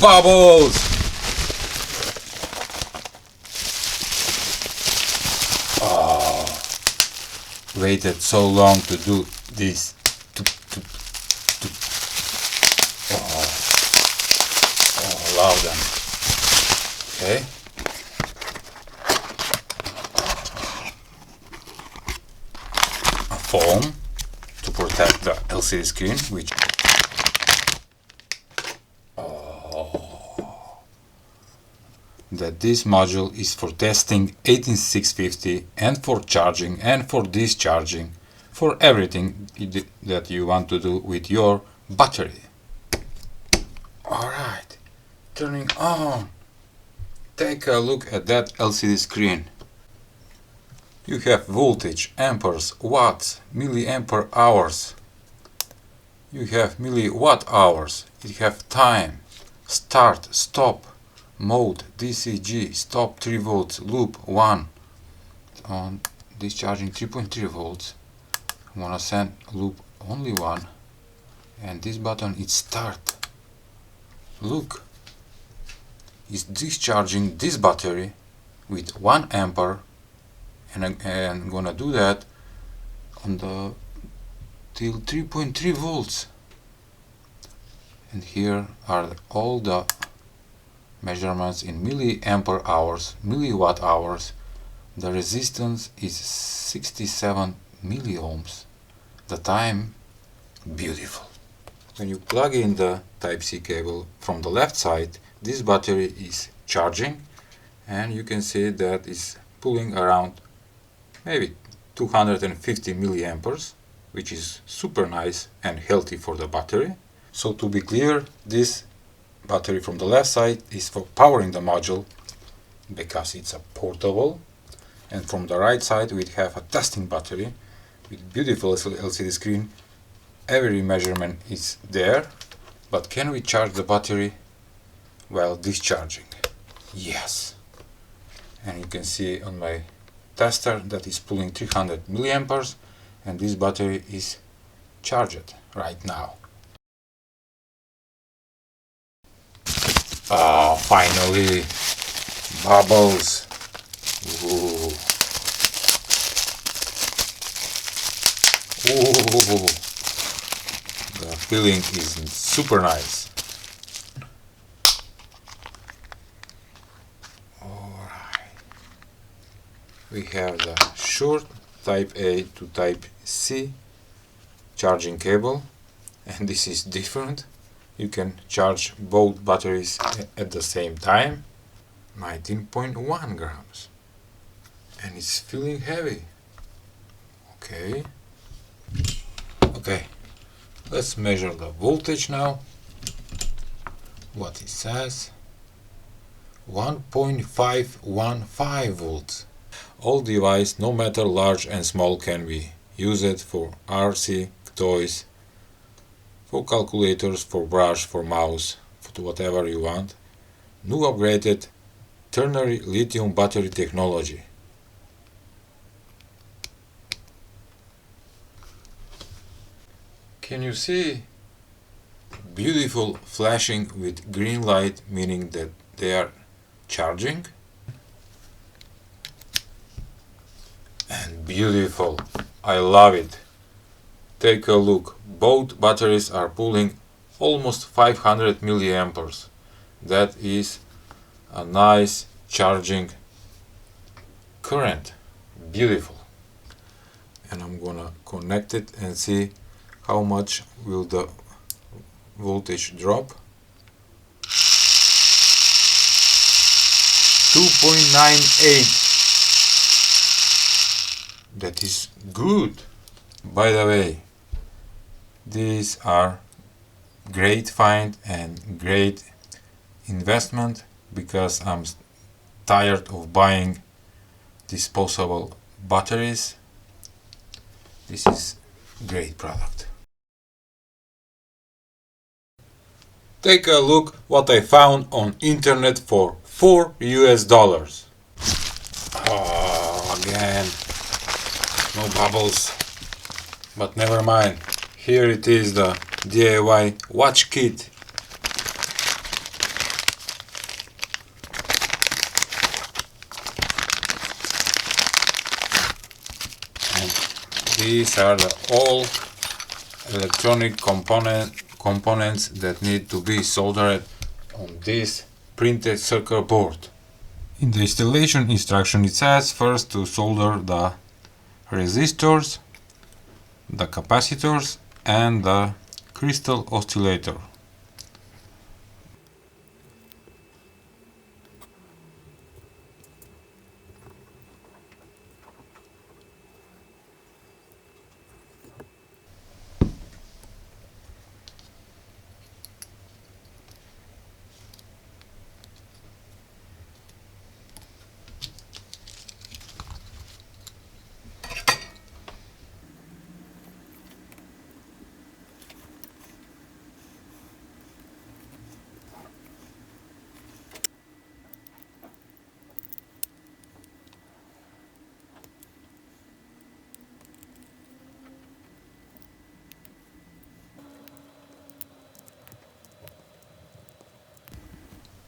Bubbles! Oh, waited so long to do this. Oh, love them. Okay. A foam to protect the LCD screen, which that this module is for testing 18650 and for charging and for discharging, for everything that you want to do with your battery. Alright, turning on. Take a look at that LCD screen. You have voltage, amperes, watts, milliampere hours. You have milliwatt hours. You have time, start, stop, mode, DCG, stop 3 volts, loop 1, on discharging 3.3 volts. I wanna send loop only 1, and this button is start. Look, it's discharging this battery with 1 ampere, and I'm gonna do that on the till 3.3 volts. And here are all the measurements in milliampere hours, milliwatt hours. The resistance is 67 milliohms. The time, beautiful. When you plug in the Type-C cable from the left side, this battery is charging, and you can see that it's pulling around maybe 250 milliamperes, which is super nice and healthy for the battery. So to be clear, this battery from the left side is for powering the module because it's a portable, and from the right side we have a testing battery with beautiful LCD screen. Every measurement is there, but can we charge the battery while discharging? Yes. And you can see on my tester that is pulling 300 milliamperes, and this battery is charged right now. Ah, finally, bubbles. Ooh. Ooh. The feeling is super nice. Alright. We have the short Type A to Type C charging cable, and this is different. You can charge both batteries at the same time. 19.1 grams. And it's feeling heavy. Okay. Okay. Let's measure the voltage now. What it says. 1.515 volts. All device, no matter large and small, can be used for RC, toys, for calculators, for brush, for mouse, for whatever you want. New upgraded ternary lithium battery technology. Can you see? Beautiful flashing with green light, meaning that they are charging. And beautiful. I love it. Take a look. Both batteries are pulling almost 500 milliamperes. That is a nice charging current. Beautiful. And I'm gonna connect it and see how much will the voltage drop. 2.98. That is good. By the way, these are great find and great investment, because I'm tired of buying disposable batteries. This is great product. Take a look what I found on internet for $4 US. Oh, again, no bubbles, but never mind. Here it is, the DIY watch kit. these are all electronic components that need to be soldered on this printed circuit board. In the installation instruction it says first to solder the resistors, the capacitors and the crystal oscillator.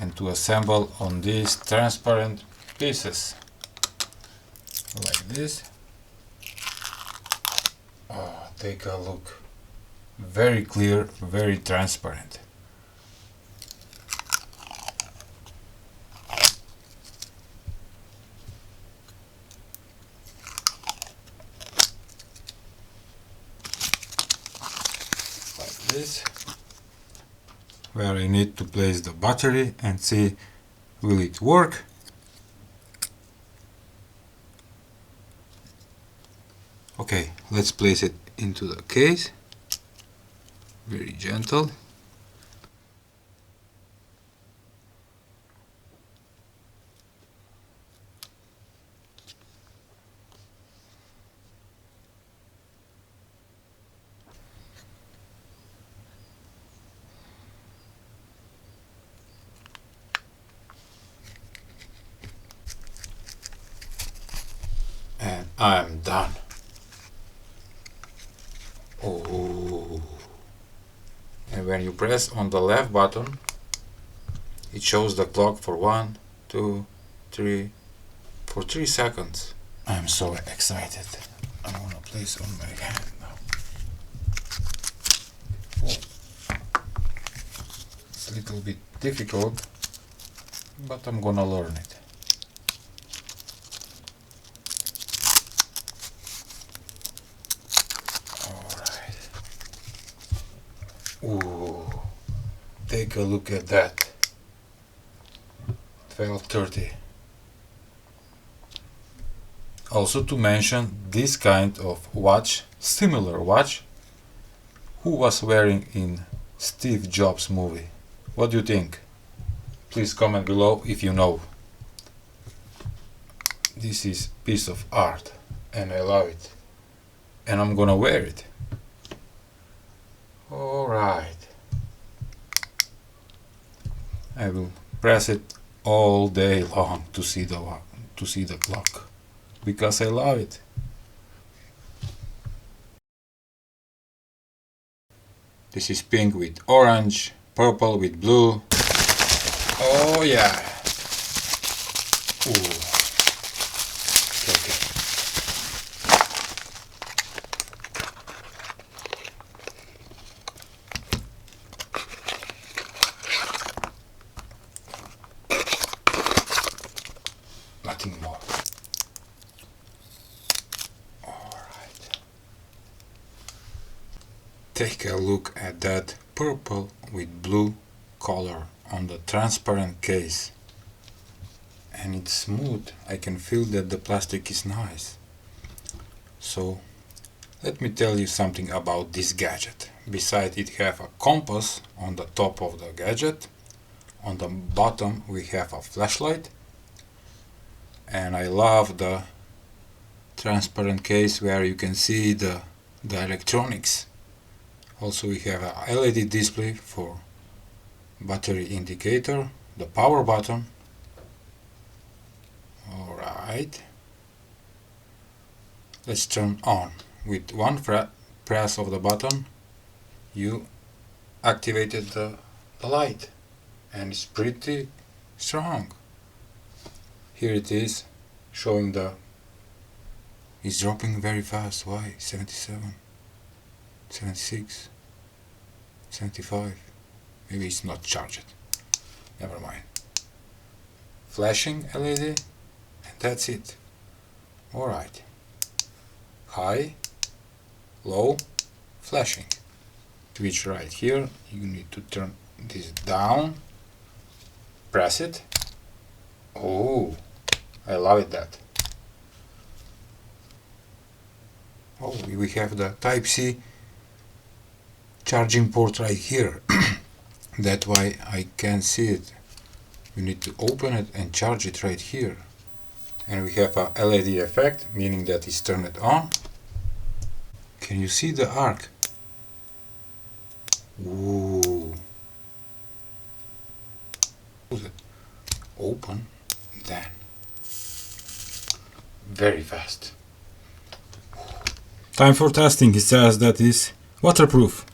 And to assemble on these transparent pieces like this. Oh, take a look, very clear, very transparent. Like this, where I need to place the battery and see will it work. Okay, let's place it into the case, very gentle. And I'm done. Oh. And when you press on the left button, it shows the clock for 1, 2, 3, for 3 seconds. I'm so excited. I want to place on my hand now. Oh. It's a little bit difficult, but I'm gonna learn it. Ooh, take a look at that. 12:30. Also to mention this kind of watch, similar watch, who was wearing in Steve Jobs movie. What do you think? Please comment below if you know. This is piece of art and I love it. And I'm gonna wear it. Alright, I will press it all day long to see the clock, because I love it. This is pink with orange, purple with blue. Oh yeah. Ooh. Okay. Nothing more. Alright. Take a look at that purple with blue color on the transparent case. And it's smooth. I can feel that the plastic is nice. So let me tell you something about this gadget. Besides it have a compass on the top of the gadget. On the bottom we have a flashlight. And I love the transparent case where you can see the electronics. Also we have a LED display for battery indicator, the power button. Alright. Let's turn on. With one press of the button you activated the light, and it's pretty strong. Here it is, showing the It's dropping very fast. Why? 77, 76, 75. Maybe it's not charged. Never mind. Flashing LED, and that's it. Alright. High, low, flashing. Switch right here. You need to turn this down. Press it. Oh, I love it that. Oh, we have the Type-C charging port right here. That's why I can't see it. You need to open it and charge it right here. And we have a LED effect, meaning that it's turned on. Can you see the arc? Ooh. Open, then. Very fast. Time for testing. It says that is waterproof.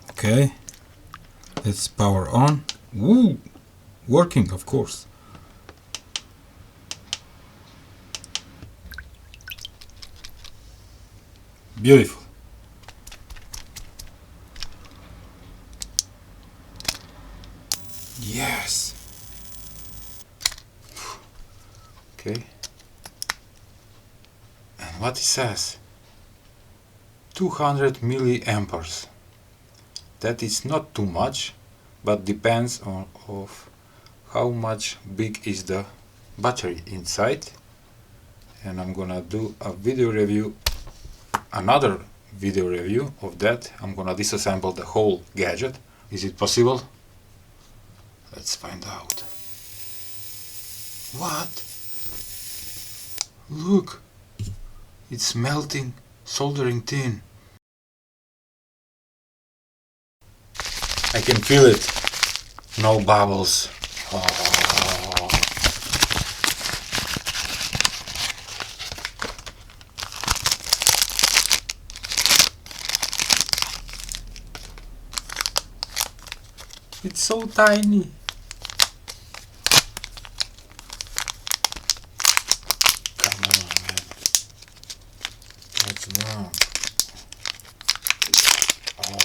Okay. Let's power on. Ooh. Working, of course. Beautiful. Yes. Okay. And what it says? 200 milliamperes. That is not too much, but depends on how much big is the battery inside. And I'm gonna do a video review, another video review of that. I'm gonna disassemble the whole gadget. Is it possible? Let's find out. What? Look, it's melting soldering tin. I can feel it. No bubbles. Oh. It's so tiny. Come on, man. What's wrong? Oh.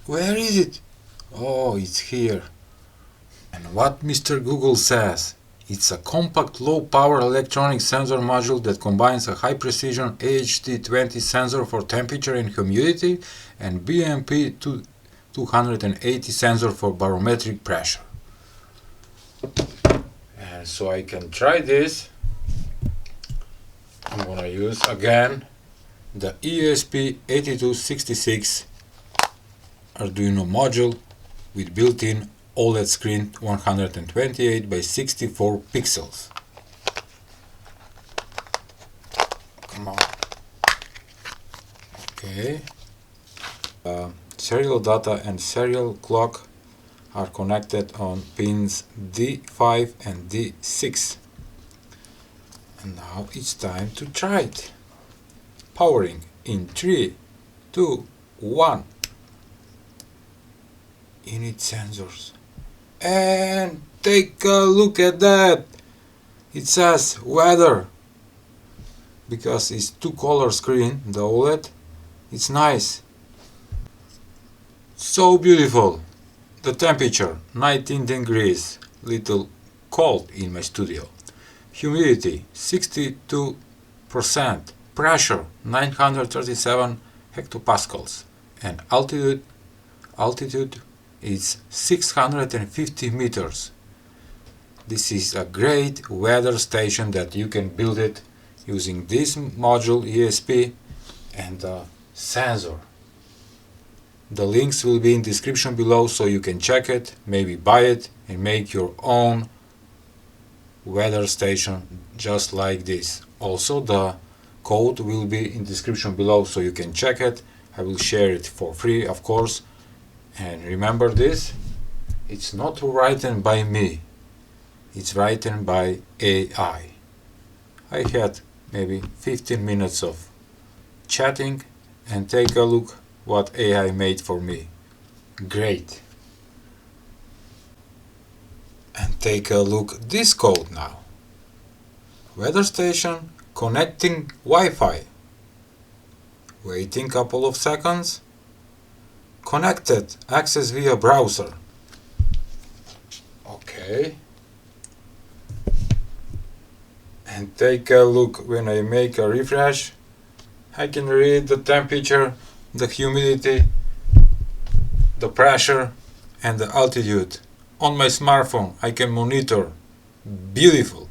Where is it? Oh, it's here. And what Mr. Google says? It's a compact low-power electronic sensor module that combines a high-precision AHT20 sensor for temperature and humidity and BMP 280 sensor for barometric pressure. And so I can try this. I'm gonna use again the ESP8266 Arduino module with built-in OLED screen 128 by 64 pixels. Come on. Okay. Serial data and serial clock are connected on pins D5 and D6. And now it's time to try it. Powering in 3, 2, 1. Unit sensors. And take a look at that. It says weather. Because it's two-color screen, the OLED. It's nice. So beautiful. The temperature 19 degrees. Little cold in my studio. Humidity 62%. Pressure 937 hectopascals. And altitude is 650 meters. This is a great weather station that you can build it using this module ESP and the sensor. The links will be in description below so you can check it, maybe buy it and make your own weather station just like this. Also the code will be in description below so you can check it. I will share it for free, of course. And remember this, it's not written by me, it's written by AI. I had maybe 15 minutes of chatting and take a look what AI made for me. Great. And take a look at this code now. Weather station connecting Wi-Fi. Waiting couple of seconds. Connected, access via browser. Okay. And take a look. When I make a refresh, I can read the temperature, the humidity, the pressure and the altitude. On my smartphone I can monitor. Beautiful.